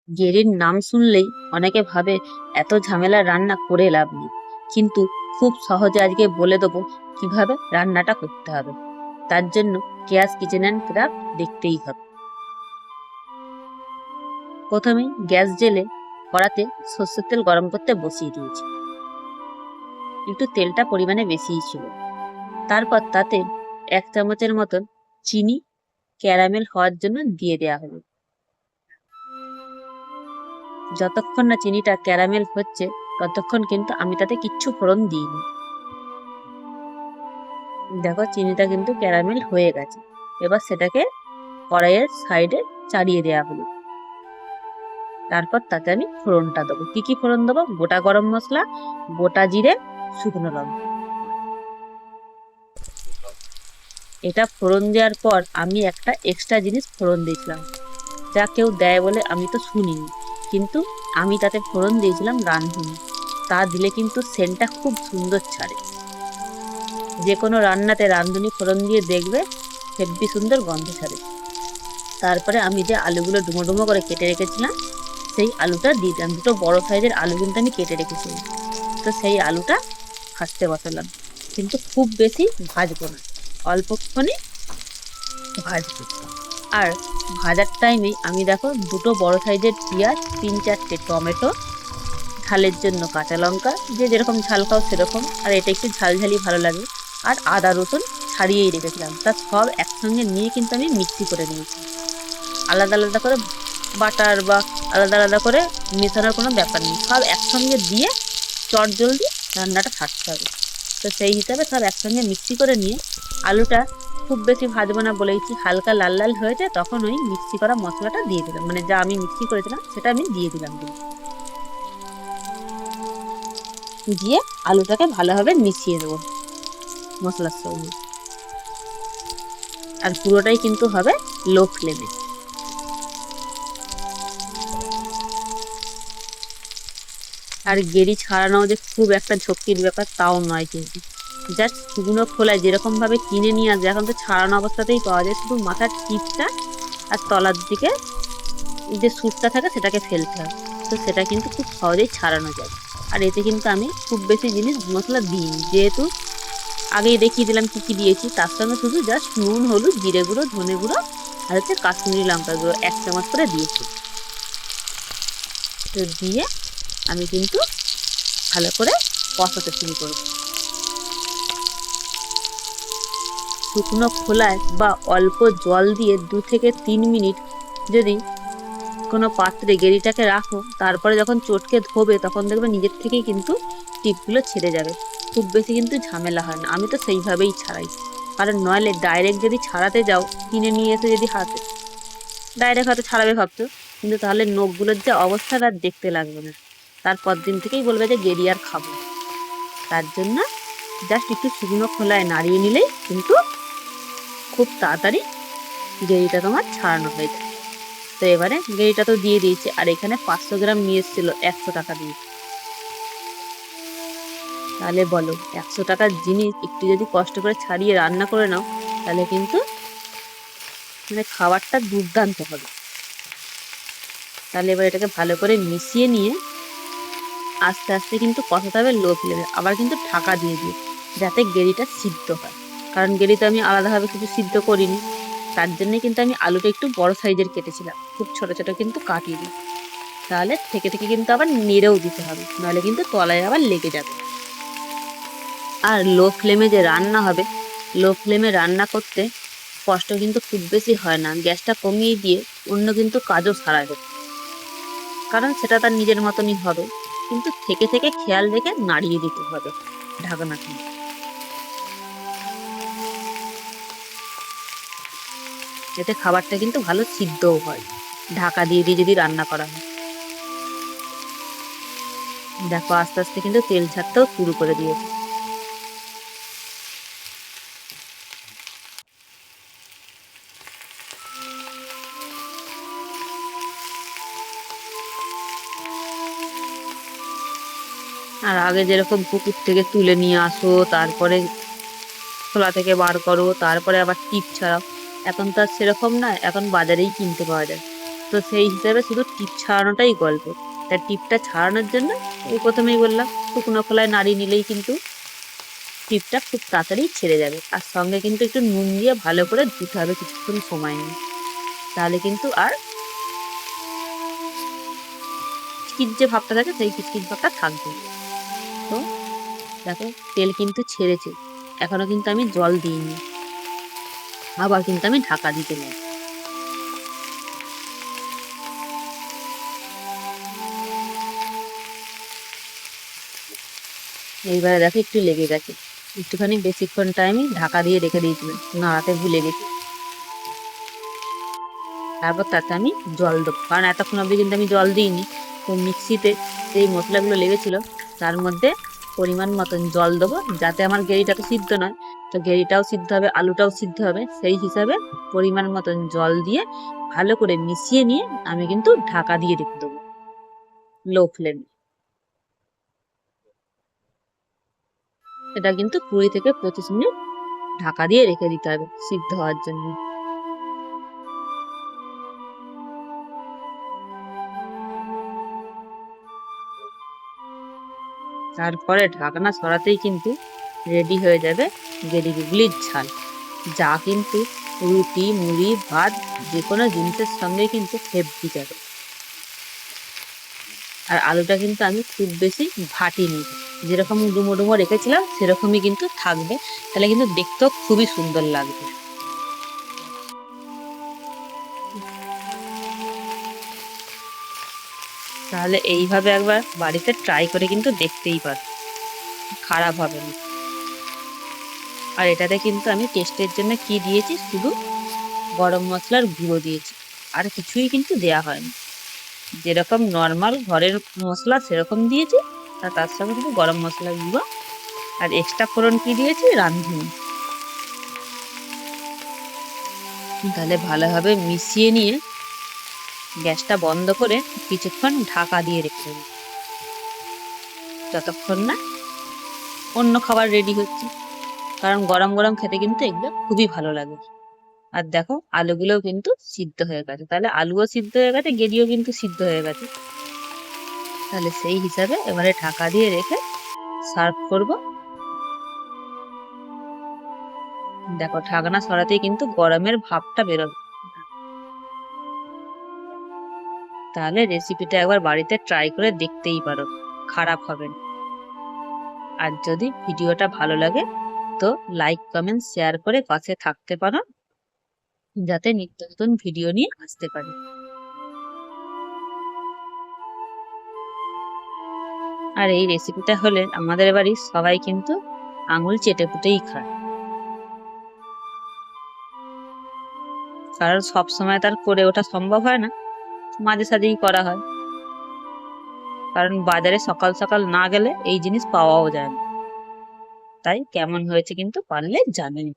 গেরির নাম শুনলেই অনেকে ভাবে এত ঝামেলা রান্না করে লাভ নেই, কিন্তু খুব সহজে আজকে বলে দেবো কিভাবে রান্নাটা করতে হবে। তার জন্য কেয়াস কিচেন অ্যান্ড ক্রাফট দেখতেই হবে। প্রথমেই গ্যাস জেলে কড়াতে সর্ষের তেল গরম করতে বসিয়ে দিয়েছি। একটু তেলটা পরিমাণে বেশিই ছিল। তারপর তাতে 1 চামচের মতন চিনি ক্যারামেল হওয়ার জন্য দিয়ে দেওয়া হলো। যতক্ষণ না চিনিটা ক্যারামেল হচ্ছে ততক্ষণ কিন্তু আমি তাতে কিচ্ছু ফোড়ন দিইনি। দেখো চিনিটা কিন্তু ক্যারামেল হয়ে গেছে। এবার সেটাকে কড়াইয়ের সাইডে চাড়িয়ে দেওয়া হলো। তারপর তাতে আমি ফোড়নটা দেবো। কি কি ফোড়ন দেবো? গোটা গরম মশলা, গোটা জিরে, শুকনো লঙ্কা। এটা ফোড়ন দেওয়ার পর আমি একটা এক্সট্রা জিনিস ফোড়ন দিয়েছিলাম, যা কেউ দেয় বলে আমি তো শুনিনি, কিন্তু আমি তাতে ফোড়ন দিয়েছিলাম রাঁধুনি। তা দিলে কিন্তু সেন্টটা খুব সুন্দর ছাড়ে। যে কোনো রান্নাতে রাঁধুনি ফোড়ন দিয়ে দেখবে হেব্বি সুন্দর গন্ধ ছাড়ে। তারপরে আমি যে আলুগুলো ডুমো ডুমো করে কেটে রেখেছিলাম সেই আলুটা দিয়ে দিলাম। দুটো বড় সাইজের আলু কিন্তু আমি কেটে রেখেছিলাম। তো সেই আলুটা ভাজতে বসালাম, কিন্তু খুব বেশি ভাজবো না, অল্পক্ষণে ভাজবো। আর ভাজার টাইমে আমি দেখো দুটো বড় সাইজের পেঁয়াজ, 3-4টে টমেটো, ঝালের জন্য কাঁচা লঙ্কা, যে যেরকম ঝাল খাও সেরকম, আর এটা একটু ঝালঝালি ভালো লাগে, আর আদা রসুন ছাড়িয়েই রেখেছিলাম। তা সব একসঙ্গে নিয়ে কিন্তু আমি মিক্সি করে নিয়েছি। আলাদা আলাদা করে বাটার বা আলাদা আলাদা করে মেশানোর কোনো ব্যাপার নেই, সব একসঙ্গে দিয়ে চটজলদি রান্নাটা সারতে হবে। তো সেই হিসাবে সব একসঙ্গে মিক্সি করে নিয়ে আলুটা খুব বেশি ভাজবো না বলেইছি, হালকা লাল লাল হয়েছে তখন ওই মিক্সি করা মশলাটা দিয়ে দিলাম, মানে যা আমি মিক্সি করেছিলাম সেটা আমি দিয়ে দিলাম। দিয়ে আলুটাকে ভালোভাবে মিশিয়ে দেবো মশলার সঙ্গে। আর পুরোটাই কিন্তু হবে লো ফ্লেমে। আর গেরি ছাড়ানো যে খুব একটা ঝক্কির ব্যাপার তাও নয়, কিন্তু জাস্ট শুকনো খোলায় যেরকম ভাবে কিনে নিয়ে আসবে, এখন তো ছাড়ানো অবস্থাতেই পাওয়া যায়, শুধু মাথার টিপটা আর তলার দিকে যে সুটটা থাকে সেটাকে ফেলতে হয়। তো সেটা কিন্তু খুব সহজেই ছাড়ানো যায়। আর এতে কিন্তু আমি খুব বেশি জিনিস মশলা দিইনি, যেহেতু আগেই দেখিয়ে দিলাম কি কি দিয়েছি। তার সঙ্গে শুধু জাস্ট নুন, হলুদ, জিরে গুঁড়ো, ধনে গুঁড়ো আর হচ্ছে কাশ্মীরি লঙ্কা গুঁড়ো 1 চামচ করে দিয়েছি। তো দিয়ে আমি কিন্তু ভালো করে কষাতে শুরু করব। শুকনো খোলায় বা অল্প জল দিয়ে 2 থেকে 3 মিনিট যদি কোনো পাত্রে গেরিটাকে রাখো, তারপরে যখন চটকে ধোবে তখন দেখবে নিজের থেকেই কিন্তু টিপগুলো ছেড়ে যাবে। খুব বেশি কিন্তু ঝামেলা হয় না, আমি তো সেইভাবেই ছাড়াই। কারণ নইলে ডাইরেক্ট যদি ছাড়াতে যাও, কিনে নিয়ে এসে যদি হাতে ডাইরেক্ট হয়তো ছাড়াবে ভাবছো, কিন্তু তাহলে নখগুলোর যে অবস্থাটা দেখতে লাগবে না, তারপর দিন থেকেই বলবে যে গেরি আর খাবো। তার জন্য জাস্ট একটু শুকনো খোলায় নাড়িয়ে নিলেই কিন্তু খুব তাড়াতাড়ি গেরিটা তোমার ছাড়ানো হয়ে যায়। তো এবারে গেরিটা তো দিয়ে দিয়েছি, আর এখানে 500 গ্রাম নিয়ে এসেছিল 100 টাকা দিয়ে। তাহলে বলো, 100 টাকার জিনিস একটু যদি কষ্ট করে ছাড়িয়ে রান্না করে নাও, তাহলে কিন্তু মানে খাবারটা দুর্দান্ত হবে। তাহলে এবার এটাকে ভালো করে মিশিয়ে নিয়ে আস্তে আস্তে কিন্তু কষাতে হবে লো ফ্লেমে। আবার কিন্তু ঢাকা দিয়ে দিই যাতে গেরিটা সিদ্ধ হয়, কারণ গেরি তো আমি আলাদাভাবে কিছু সিদ্ধ করিনি। তার জন্যই কিন্তু আমি আলুটা একটু বড় সাইজের কেটেছিলাম, খুব ছোট ছোট কিন্তু কাটিনি। তাহলে থেকে থেকে কিন্তু আবার নেড়েও দিতে হবে, নাহলে কিন্তু তলায় আবার লেগে যাবে। আর লো ফ্লেমে যে রান্না হবে, লো ফ্লেমে রান্না করতে কষ্ট কিন্তু খুব বেশি হয় না। গ্যাসটা কমিয়ে দিয়ে অন্য কিন্তু কাজও সারা যাবে, কারণ সেটা তার নিজের মতনই হবে, কিন্তু থেকে থেকে খেয়াল রেখে নাড়িয়ে দিতে হবে ঢাকনা দিয়ে। এতে খাবারটা কিন্তু ভালো সিদ্ধও হয়, ঢাকা দিয়ে দিয়ে যদি রান্না করা হয়। দেখো আস্তে আস্তে কিন্তু তেল ছাড়তেও শুরু করে দিয়েছে। আর আগে যেরকম পুকুর থেকে তুলে নিয়ে আসো, তারপরে খোলা থেকে বার করো, তারপরে আবার টিপ ছাড়াও, এখন তো আর সেরকম না, এখন বাজারেই কিনতে পাওয়া যায়। তো সেই হিসাবে শুধু টিপ ছাড়ানোটাই গল্প। তাই টিপটা ছাড়ানোর জন্য এই প্রথমেই বললাম শুকনো খোলায় নাড়িয়ে নিলেই কিন্তু টিপটা খুব তাড়াতাড়ি ছেড়ে যাবে। আর সঙ্গে কিন্তু একটু নুন দিয়ে ভালো করে ধুতে হবে কিছুক্ষণ সময় নিয়ে, তাহলে কিন্তু আর কিচকিচ যে ভাবটা থাকে সেই কিচকিচ ভাবটা থাকবে। তো দেখো তেল কিন্তু ছেড়েছে, এখনো কিন্তু আমি জল দিইনি, আবার কিন্তু আমি ঢাকা দিতে নেই। এইবারে দেখো একটু লেগে গেছে, একটুখানি বেশিক্ষণ টাইমই ঢাকা দিয়ে রেখে দিয়েছিলাম, নাড়াতে ভুলে গেছি। তারপর তাতে আমি জল দেবো, কারণ এতক্ষণ অবধি কিন্তু আমি জল দিইনি। তো মিক্সিতে যেই মশলাগুলো লেগেছিল তার মধ্যে পরিমাণ মতন জল দেবো, যাতে আমার গ্রেভিটা তো সিদ্ধ নয়, তো গ্রেভিটাও সিদ্ধ হবে, আলুটাও সিদ্ধ হবে, সেই হিসাবে পরিমাণ মতন জল দিয়ে ভালো করে মিশিয়ে নিয়ে আমি কিন্তু ঢাকা দিয়ে রেখে দেবো লো ফ্লেমে। এটা কিন্তু 20 থেকে 25 মিনিট ঢাকা দিয়ে রেখে দিতে হবে সিদ্ধ হওয়ার জন্য। তারপরে ঢাকনা সরাতেই কিন্তু রেডি হয়ে যাবে গেড়ি গুগলির ঝাল, যা কিন্তু রুটি, মুড়ি, ভাত যে কোনো জিনিসের সঙ্গে কিন্তু হেব্বি যাবে। আর আলুটা কিন্তু আমি খুব বেশি ভাটিনি, যেরকম ডুমো ডুমো রেখেছিলাম সেরকমই কিন্তু থাকবে, তাহলে কিন্তু দেখতেও খুবই সুন্দর লাগবে। তাহলে এইভাবে একবার বাড়িতে ট্রাই করে কিন্তু দেখতেই পারো, খারাপ হবে না। আর এটাতে কিন্তু আমি টেস্টের জন্য কি দিয়েছি, শুধু গরম মশলার গুঁড়ো দিয়েছি, আর কিছুই কিন্তু দেয়া হয়নি। যেরকম নর্মাল ঘরের মশলা সেরকম দিয়েছি, আর তার সঙ্গে শুধু গরম মশলার গুঁড়ো আর এক্সট্রা ফোড়ন কি দিয়েছি, রাঁধুনি। তাহলে ভালোভাবে মিশিয়ে নিয়ে গ্যাসটা বন্ধ করে কিছুক্ষণ ঢাকা দিয়ে রেখে দেবো, যতক্ষণ না অন্য খাবার রেডি হচ্ছে, কারণ গরম গরম খেতে কিন্তু এগুলো খুবই ভালো লাগে। আর দেখো আলুগুলোও কিন্তু সিদ্ধ হয়ে গেছে, তাহলে আলুও সিদ্ধ হয়ে গেছে, গেরিও কিন্তু সিদ্ধ হয়ে গেছে। তাহলে সেই হিসাবে এবারে ঢাকা দিয়ে রেখে সার্ভ করব। দেখো ঢাকনা সরাতেই কিন্তু গরমের ভাবটা বেরোবে। তাহলে রেসিপিটা একবার বাড়িতে ট্রাই করে দেখতেই পারো, খারাপ হবে না। আর যদি ভিডিওটা ভালো লাগে তো লাইক, কমেন্ট, শেয়ার করে পাশে থাকতে পারো, যাতে নিত্য নতুন ভিডিও নিয়ে আসতে পারি। আর এই রেসিপিটা হলে আমাদের বাড়ির সবাই কিন্তু আঙুল চেটে পুটেই খায়, কারণ সব সময় তার করে ওঠা সম্ভব হয় না, মাঝে সাঝেই করা হয়, কারণ বাজারে সকাল সকাল না গেলে এই জিনিস পাওয়াও যায় না। তাই কেমন হয়েছে কিন্তু পারলে জানেন।